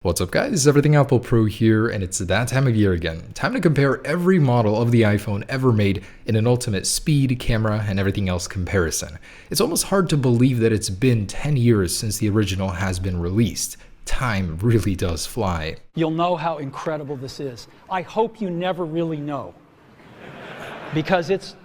What's up guys, Everything Apple Pro here, and it's that time of year again. Time to compare every model of the iPhone ever made in an ultimate speed, camera, and everything else comparison. It's almost hard to believe that it's been 10 years since the original has been released. Time really does fly. You'll know how incredible this is. I hope you never really know, because it's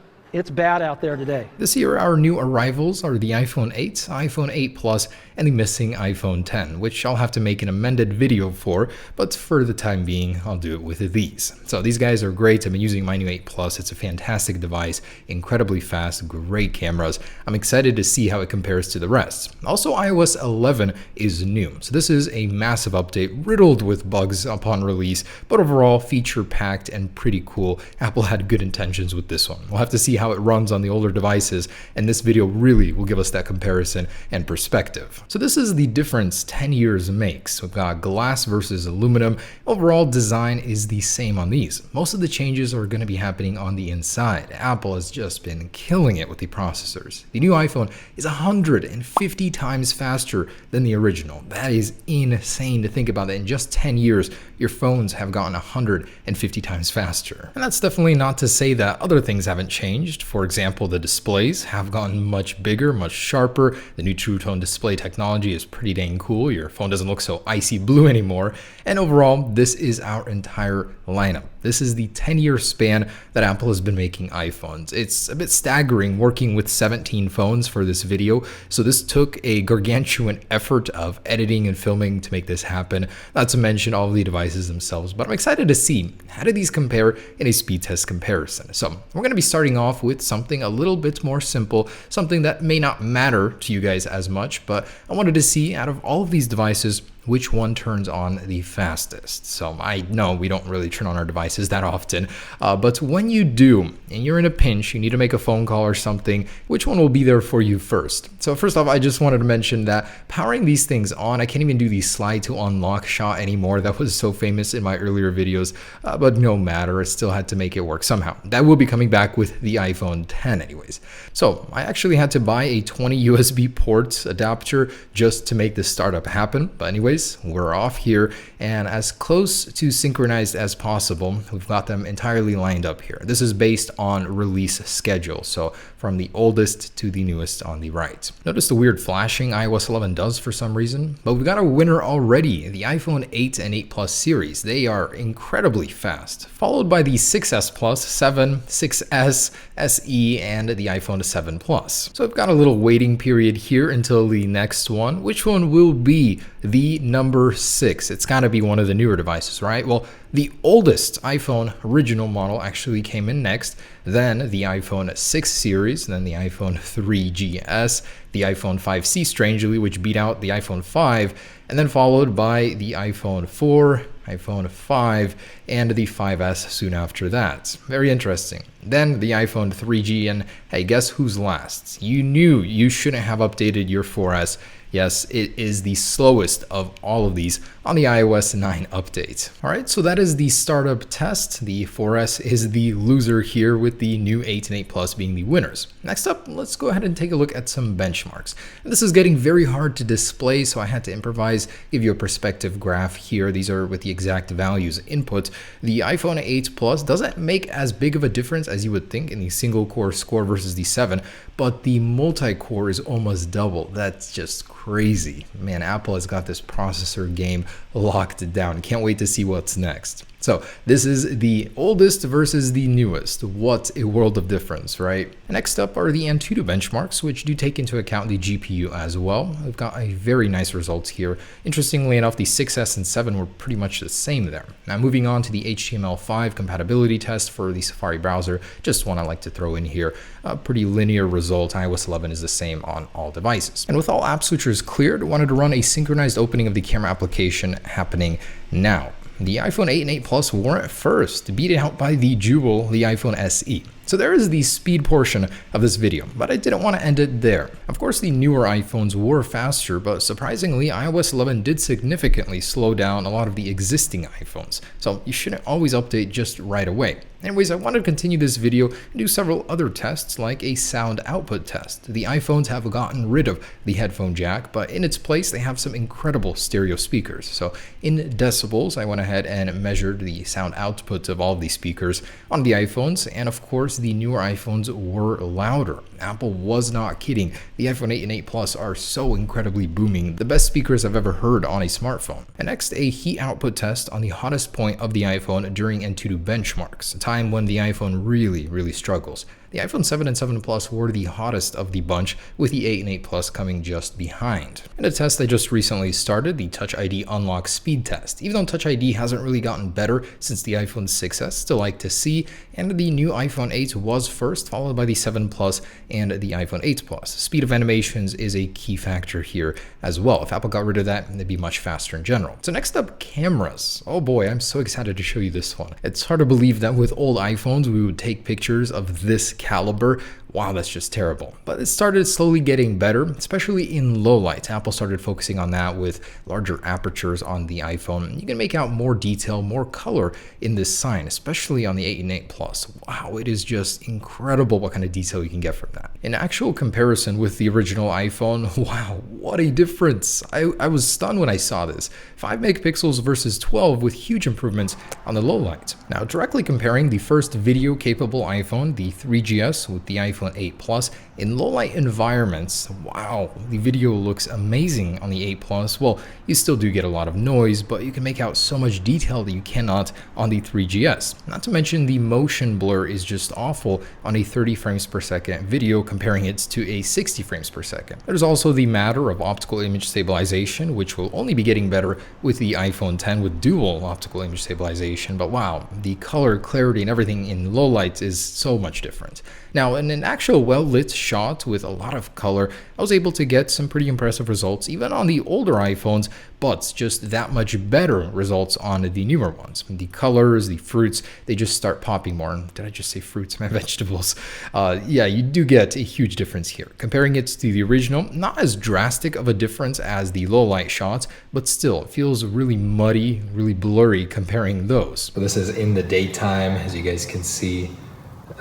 bad out there today. This year, our new arrivals are the iPhone 8, iPhone 8 Plus, and the missing iPhone 10, which I'll have to make an amended video for, but for the time being, I'll do it with these. So these guys are great. I've been using my new 8 Plus. It's a fantastic device, incredibly fast, great cameras. I'm excited to see how it compares to the rest. Also, iOS 11 is new. So this is a massive update, riddled with bugs upon release, but overall feature-packed and pretty cool. Apple had good intentions with this one. We'll have to see how it runs on the older devices, and this video really will give us that comparison and perspective. So this is the difference 10 years makes. We've got glass versus aluminum. Overall design is the same on these. Most of the changes are going to be happening on the inside. Apple has just been killing it with the processors. The new iPhone is 150 times faster than the original. That is insane to think about that in just 10 years, your phones have gotten 150 times faster. And that's definitely not to say that other things haven't changed. For example, the displays have gotten much bigger, much sharper. The new True Tone display technology is pretty dang cool. Your phone doesn't look so icy blue anymore. And overall, this is our entire lineup. This is the 10-year span that Apple has been making iPhones. It's a bit staggering working with 17 phones for this video. So this took a gargantuan effort of editing and filming to make this happen, not to mention all of the devices themselves. But I'm excited to see how do these compare in a speed test comparison. So we're going to be starting off with something a little bit more simple, something that may not matter to you guys as much, but I wanted to see out of all of these devices, which one turns on the fastest. So I know we don't really turn on our devices that often, but when you do, and you're in a pinch, you need to make a phone call or something, which one will be there for you first? So first off, I just wanted to mention that powering these things on, I can't even do the slide to unlock shot anymore. That was so famous in my earlier videos, but no matter, I still had to make it work somehow. That will be coming back with the iPhone 10 anyways. So I actually had to buy a 20 USB port adapter just to make this startup happen. But anyways, we're off here, and as close to synchronized as possible. We've got them entirely lined up here. This is based on release schedule, so from the oldest to the newest on the right. Notice the weird flashing iOS 11 does for some reason, but we've got a winner already, the iPhone 8 and 8 Plus series. They are incredibly fast, followed by the 6S Plus, 7, 6S, SE, and the iPhone 7 Plus. So I've got a little waiting period here until the next one. Which one will be the number 6? It's got to be one of the newer devices, right? Well, the oldest iPhone original model actually came in next, then the iPhone 6 series, then the iPhone 3GS, the iPhone 5C strangely, which beat out the iPhone 5, and then followed by the iPhone 4, iPhone 5, and the 5S soon after that. Very interesting. Then the iPhone 3G, and hey, guess who's last? You knew you shouldn't have updated your 4S. Yes, it is the slowest of all of these on the iOS 9 update. All right, so that is the startup test. The 4S is the loser here, with the new 8 and 8 Plus being the winners. Next up, let's go ahead and take a look at some benchmarks. And this is getting very hard to display, so I had to improvise, give you a perspective graph here. These are with the exact values input. The iPhone 8 Plus doesn't make as big of a difference as you would think in the single core score versus the 7, but the multi-core is almost double. That's just crazy. Man, Apple has got this processor game locked down. Can't wait to see what's next. So this is the oldest versus the newest. What a world of difference, right? Next up are the Antutu benchmarks, which do take into account the GPU as well. We've got a very nice results here. Interestingly enough, the 6S and 7 were pretty much the same there. Now moving on to the HTML5 compatibility test for the Safari browser, just one I like to throw in here. A pretty linear result. iOS 11 is the same on all devices. And with all app switchers cleared, I wanted to run a synchronized opening of the camera application happening now. The iPhone 8 and 8 Plus weren't first, beat out by the Jewel, the iPhone SE. So there is the speed portion of this video, but I didn't want to end it there. Of course, the newer iPhones were faster, but surprisingly, iOS 11 did significantly slow down a lot of the existing iPhones. So you shouldn't always update just right away. Anyways, I wanted to continue this video and do several other tests like a sound output test. The iPhones have gotten rid of the headphone jack, but in its place they have some incredible stereo speakers. So in decibels, I went ahead and measured the sound output of all of these speakers on the iPhones, and of course the newer iPhones were louder. Apple was not kidding. The iPhone 8 and 8 Plus are so incredibly booming, the best speakers I've ever heard on a smartphone. And next, a heat output test on the hottest point of the iPhone during Antutu benchmarks, a time when the iPhone really struggles. The iPhone 7 and 7 Plus were the hottest of the bunch, with the 8 and 8 Plus coming just behind. In a test I just recently started, the Touch ID unlock speed test. Even though Touch ID hasn't really gotten better since the iPhone 6s, still like to see, and the new iPhone 8 was first, followed by the 7 Plus and the iPhone 8 Plus. Speed of animations is a key factor here as well. If Apple got rid of that, it'd be much faster in general. So next up, cameras. Oh boy, I'm so excited to show you this one. It's hard to believe that with old iPhones we would take pictures of this caliber. Wow, that's just terrible. But it started slowly getting better, especially in low light. Apple started focusing on that with larger apertures on the iPhone. You can make out more detail, more color in this sign, especially on the 8 and 8 Plus. Wow, it is just incredible what kind of detail you can get from that. In actual comparison with the original iPhone, wow, what a difference. I was stunned when I saw this. 5 megapixels versus 12 with huge improvements on the low light. Now, directly comparing the first video capable iPhone, the 3GS, with the iPhone 8 Plus in low light environments, wow, the video looks amazing on the 8 Plus. Well, you still do get a lot of noise, but you can make out so much detail that you cannot on the 3GS. Not to mention the motion blur is just awful on a 30 frames per second video comparing it to a 60 frames per second. There's also the matter of optical image stabilization, which will only be getting better with the iPhone 10 with dual optical image stabilization, but wow, the color, clarity, and everything in low light is so much different. Now, in an actual well-lit shot with a lot of color, I was able to get some pretty impressive results even on the older iPhones, but just that much better results on the newer ones. The colors, the fruits, they just start popping more. Did I just say fruits? My vegetables. Yeah, you do get a huge difference here. Comparing it to the original, not as drastic of a difference as the low light shots, but still, it feels really muddy, really blurry comparing those. But this is in the daytime, as you guys can see.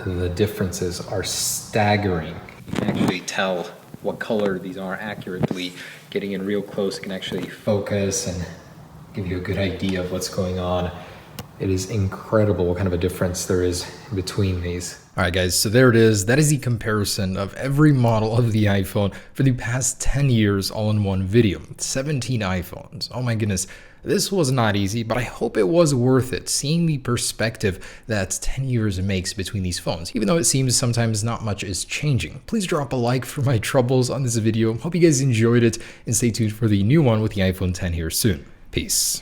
The differences are staggering. You can actually tell what color these are accurately. Getting in real close can actually focus and give you a good idea of what's going on. It is incredible what kind of a difference there is between these. Alright guys, so there it is. That is the comparison of every model of the iPhone for the past 10 years all in one video. 17 iPhones. Oh my goodness. This was not easy, but I hope it was worth it, seeing the perspective that 10 years makes between these phones, even though it seems sometimes not much is changing. Please drop a like for my troubles on this video. Hope you guys enjoyed it, and stay tuned for the new one with the iPhone 10 here soon. Peace.